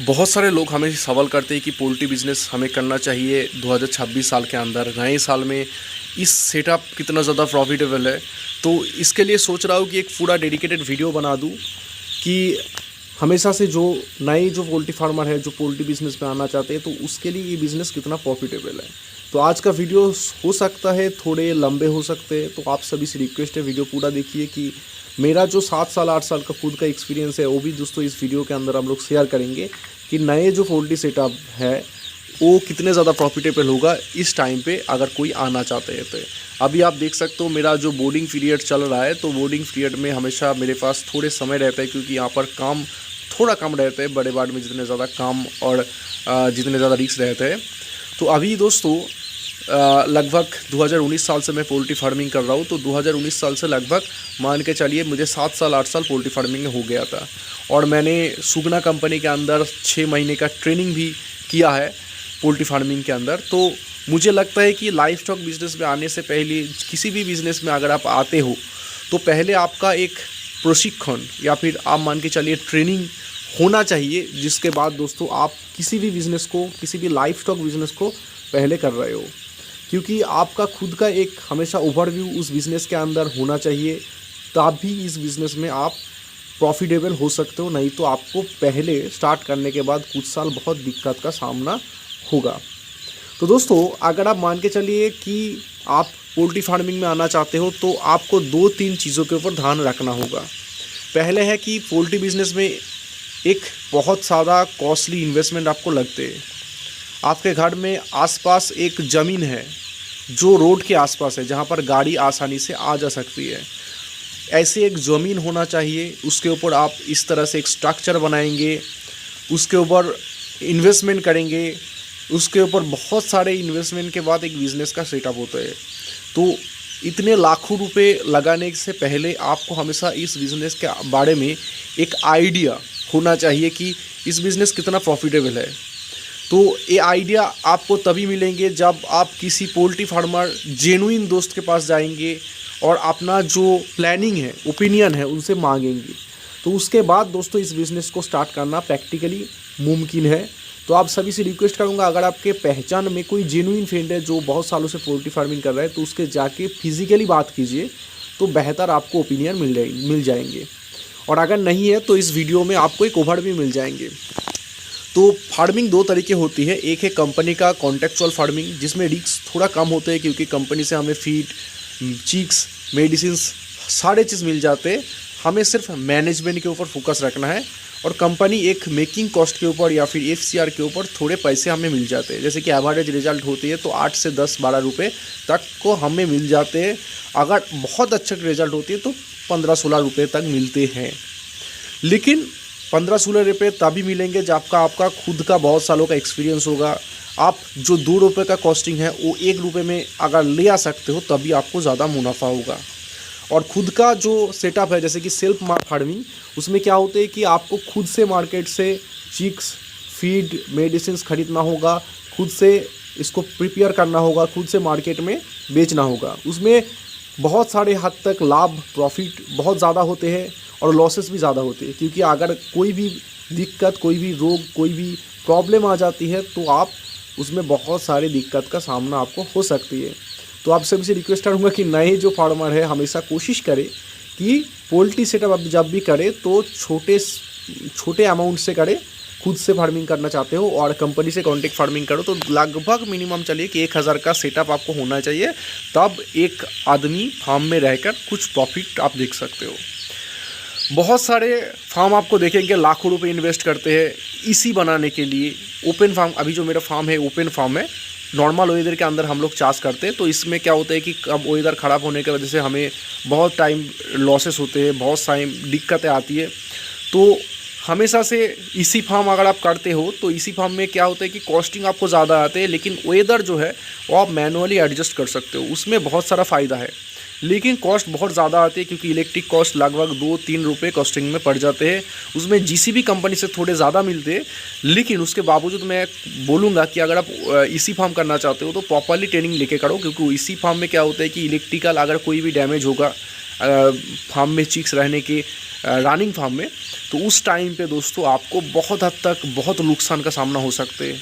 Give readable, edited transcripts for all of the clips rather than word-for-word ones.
बहुत सारे लोग हमें सवाल करते हैं कि पोल्ट्री बिज़नेस हमें करना चाहिए 2026 साल के अंदर, नए साल में इस सेटअप कितना ज़्यादा प्रॉफिटेबल है। तो इसके लिए सोच रहा हूँ कि एक पूरा डेडिकेटेड वीडियो बना दूँ कि हमेशा से जो पोल्ट्री फार्मर है, जो पोल्ट्री बिज़नेस में आना चाहते हैं, तो उसके लिए ये बिज़नेस कितना प्रॉफिटेबल है। तो आज का वीडियो हो सकता है थोड़े लंबे हो सकते हैं, तो आप सभी से रिक्वेस्ट है वीडियो पूरा देखिए कि मेरा जो 7 साल 8 साल का खुद का एक्सपीरियंस है वो भी दोस्तों इस वीडियो के अंदर हम लोग शेयर करेंगे कि नए जो पोल्ट्री सेटअप है वो कितने ज़्यादा प्रॉफिटेबल होगा इस टाइम पे अगर कोई आना चाहते हैं तो। अभी आप देख सकते हो मेरा जो बोर्डिंग पीरियड चल रहा है, तो बोर्डिंग पीरियड में हमेशा मेरे पास थोड़े समय रहता है क्योंकि यहाँ पर काम थोड़ा कम रहता है बड़े बाड़ में जितने ज़्यादा काम और जितने ज़्यादा रिस्क रहते हैं। तो अभी दोस्तों लगभग 2019 साल से मैं पोल्ट्री फार्मिंग कर रहा हूँ। तो 2019 साल से लगभग मान के चलिए मुझे 7 साल 8 साल पोल्ट्री फार्मिंग में हो गया था, और मैंने सुगना कंपनी के अंदर 6 महीने का ट्रेनिंग भी किया है पोल्ट्री फार्मिंग के अंदर। तो मुझे लगता है कि लाइफ स्टॉक बिज़नेस में आने से पहले, किसी भी बिज़नेस में अगर आप आते हो तो पहले आपका एक प्रशिक्षण या फिर आप मान के चलिए ट्रेनिंग होना चाहिए, जिसके बाद दोस्तों आप किसी भी बिज़नेस को, किसी भी लाइफ स्टॉक बिज़नेस को पहले कर रहे हो, क्योंकि आपका खुद का एक हमेशा ओवरव्यू उस बिज़नेस के अंदर होना चाहिए, तभी इस बिज़नेस में आप प्रॉफिटेबल हो सकते हो। नहीं तो आपको पहले स्टार्ट करने के बाद कुछ साल बहुत दिक्कत का सामना होगा। तो दोस्तों अगर आप मान के चलिए कि आप पोल्ट्री फार्मिंग में आना चाहते हो तो आपको 2-3 चीज़ों के ऊपर ध्यान रखना होगा। पहले है कि पोल्ट्री बिज़नेस में एक बहुत ज़्यादा कॉस्टली इन्वेस्टमेंट आपको लगते हैं। आपके घर में आसपास एक ज़मीन है जो रोड के आसपास है, जहाँ पर गाड़ी आसानी से आ जा सकती है, ऐसे एक ज़मीन होना चाहिए। उसके ऊपर आप इस तरह से एक स्ट्रक्चर बनाएंगे, उसके ऊपर इन्वेस्टमेंट करेंगे, उसके ऊपर बहुत सारे इन्वेस्टमेंट के बाद एक बिज़नेस का सेटअप होता है। तो इतने लाखों रुपए लगाने से पहले आपको हमेशा इस बिज़नेस के बारे में एक आइडिया होना चाहिए कि इस बिज़नेस कितना प्रॉफिटेबल है। तो ये आइडिया आपको तभी मिलेंगे जब आप किसी पोल्ट्री फार्मर जेन्युइन दोस्त के पास जाएंगे और अपना जो प्लानिंग है, ओपिनियन है, उनसे मांगेंगे। तो उसके बाद दोस्तों इस बिज़नेस को स्टार्ट करना प्रैक्टिकली मुमकिन है। तो आप सभी से रिक्वेस्ट करूंगा, अगर आपके पहचान में कोई जेन्युइन फ्रेंड है जो बहुत सालों से पोल्ट्री फार्मिंग कर रहा है, तो उसके जाके फिजिकली बात कीजिए, तो बेहतर आपको ओपिनियन मिल जाएंगे। और अगर नहीं है तो इस वीडियो में आपको एक ओवरव्यू मिल जाएंगे। तो फार्मिंग 2 तरीके होती है। एक है कंपनी का कॉन्ट्रेक्चुअल फार्मिंग, जिसमें रिस्क थोड़ा कम होते हैं क्योंकि कंपनी से हमें फीड, चिक्स, मेडिसिन्स सारे चीज़ मिल जाते हैं। हमें सिर्फ मैनेजमेंट के ऊपर फोकस रखना है, और कंपनी एक मेकिंग कॉस्ट के ऊपर या फिर FCR के ऊपर थोड़े पैसे हमें मिल जाते हैं। जैसे कि एवरेज रिजल्ट होती है तो 8 से 10-12 रुपये तक को हमें मिल जाते हैं। अगर बहुत अच्छा रिजल्ट होती है तो 15-16 रुपये तक मिलते हैं। लेकिन 15-16 रुपये तभी मिलेंगे जब आपका खुद का बहुत सालों का एक्सपीरियंस होगा। आप जो 2 रुपये का कॉस्टिंग है वो 1 रुपये में अगर ले आ सकते हो तभी आपको ज़्यादा मुनाफा होगा। और खुद का जो सेटअप है, जैसे कि सेल्फ फार्मिंग, उसमें क्या होते हैं कि आपको खुद से मार्केट से चिक्स, फीड, मेडिसिन्स खरीदना होगा, खुद से इसको प्रिपेयर करना होगा, खुद से मार्केट में बेचना होगा। उसमें बहुत सारे हद तक लाभ, प्रॉफिट बहुत ज़्यादा होते हैं और लॉसेस भी ज़्यादा होते हैं, क्योंकि अगर कोई भी दिक्कत, कोई भी रोग, कोई भी प्रॉब्लम आ जाती है तो आप उसमें बहुत सारी दिक्कत का सामना आपको हो सकती है। तो आप सभी से रिक्वेस्ट करूँगा कि नए जो फार्मर है हमेशा कोशिश करें कि पोल्ट्री सेटअप आप जब भी करें तो छोटे अमाउंट से करें। खुद से फार्मिंग करना चाहते हो और कंपनी से कॉन्ट्रैक्ट फार्मिंग करो तो लगभग मिनिमम चलिए कि 1000 का सेटअप आपको होना चाहिए, तब एक आदमी फार्म में रहकर कुछ प्रॉफिट आप देख सकते हो। बहुत सारे फार्म आपको देखेंगे लाखों रुपए इन्वेस्ट करते हैं इसी बनाने के लिए। ओपन फार्म, अभी जो मेरा फार्म है ओपन फार्म है, नॉर्मल वेदर के अंदर हम लोग चाष करते हैं। तो इसमें क्या होता है कि कब वेदर ख़राब होने की वजह से हमें बहुत टाइम लॉसेस होते हैं, बहुत सारी दिक्कतें आती है। तो हमेशा से इसी फार्म अगर आप करते हो तो इसी फार्म में क्या होता है कि कॉस्टिंग आपको ज़्यादा आते हैं, लेकिन वेदर जो है वो आप मैनुअली एडजस्ट कर सकते हो, उसमें बहुत सारा फ़ायदा है। लेकिन कॉस्ट बहुत ज़्यादा आती है क्योंकि इलेक्ट्रिक कॉस्ट लगभग 2-3 रुपये कॉस्टिंग में पड़ जाते हैं। उसमें GCB कंपनी से थोड़े ज़्यादा मिलते हैं, लेकिन उसके बावजूद मैं बोलूँगा कि अगर आप इसी फार्म करना चाहते हो तो प्रॉपरली ट्रेनिंग लेके करो, क्योंकि इसी फार्म में क्या होता है कि इलेक्ट्रिकल अगर कोई भी डैमेज होगा, फार्म में चिक्स रहने के रनिंग फार्म में, तो उस टाइम पे दोस्तों आपको बहुत हद तक बहुत नुकसान का सामना हो सकते हैं।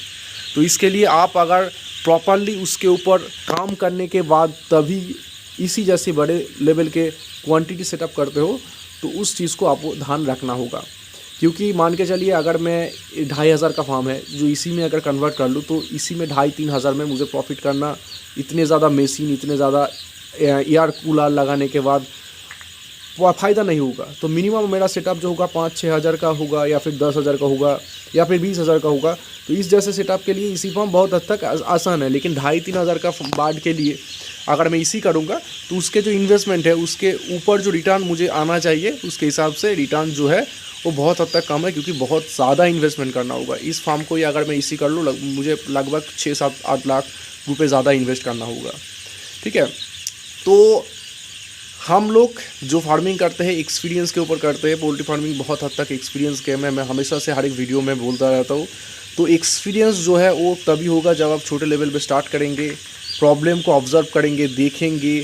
तो इसके लिए आप अगर प्रॉपरली उसके ऊपर काम करने के बाद तभी इसी जैसे बड़े लेवल के क्वांटिटी सेटअप करते हो, तो उस चीज़ को आपको ध्यान रखना होगा। क्योंकि मान के चलिए अगर मैं 2,500 का फार्म है जो इसी में अगर कन्वर्ट कर लूँ, तो इसी में 2,500-3 हज़ार में मुझे प्रॉफिट करना, इतने ज़्यादा मशीन, इतने ज़्यादा एयर कूलर लगाने के बाद फ़ायदा नहीं होगा। तो मिनिमम मेरा सेटअप जो होगा 5-6 हज़ार का होगा, या फिर 10 हज़ार का होगा, या फिर 20 हज़ार का होगा। तो इस जैसे सेटअप के लिए इसी फार्म बहुत हद तक आसान है। लेकिन 2,500-3 हज़ार का बाढ़ के लिए अगर मैं इसी करूँगा, तो उसके जो इन्वेस्टमेंट है उसके ऊपर जो रिटर्न मुझे आना चाहिए, उसके हिसाब से रिटर्न जो है वो बहुत हद तक कम है, क्योंकि बहुत ज़्यादा इन्वेस्टमेंट करना होगा। इस फार्म को ही अगर मैं इसी कर लूँ, मुझे लगभग 6-7-8 लाख रुपए ज़्यादा इन्वेस्ट करना होगा। ठीक है, तो हम लोग जो फार्मिंग करते हैं एक्सपीरियंस के ऊपर करते हैं। पोल्ट्री फार्मिंग बहुत हद तक एक्सपीरियंस गेम है, मैं हमेशा से हर एक वीडियो में बोलता रहता हूँ। तो एक्सपीरियंस जो है वो तभी होगा जब आप छोटे लेवल पे स्टार्ट करेंगे, प्रॉब्लम को ऑब्जर्व करेंगे, देखेंगे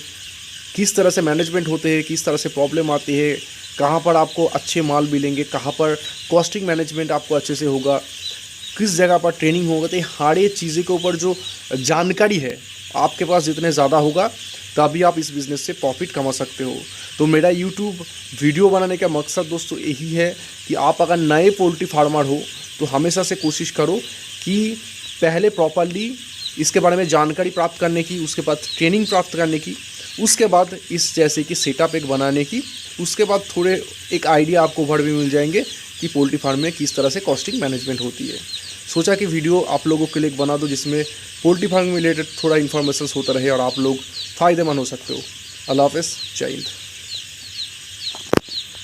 किस तरह से मैनेजमेंट होते हैं, किस तरह से प्रॉब्लम आती है, कहाँ पर आपको अच्छे माल मिलेंगे, कहाँ पर कॉस्टिंग मैनेजमेंट आपको अच्छे से होगा, किस जगह पर ट्रेनिंग होगा। तो हर एक चीज़ें के ऊपर जो जानकारी है आपके पास जितने ज़्यादा होगा, तभी आप इस बिज़नेस से प्रॉफिट कमा सकते हो। तो मेरा यूट्यूब वीडियो बनाने का मकसद दोस्तों यही है कि आप अगर नए पोल्ट्री फार्मर हो, तो हमेशा से कोशिश करो कि पहले प्रॉपरली इसके बारे में जानकारी प्राप्त करने की, उसके बाद ट्रेनिंग प्राप्त करने की, उसके बाद इस जैसे कि सेटअप एक बनाने की, उसके बाद थोड़े एक आइडिया आपको भर भी मिल जाएंगे कि पोल्ट्री फार्म में किस तरह से कॉस्टिंग मैनेजमेंट होती है। सोचा कि वीडियो आप लोगों के लिए एक बना दो जिसमें पोल्ट्री फार्मिंग में रिलेटेड थोड़ा इन्फॉर्मेशन होता रहे और आप लोग फ़ायदेमंद हो सकते हो। अल्लाह हाफ़िज़, जय हिंद।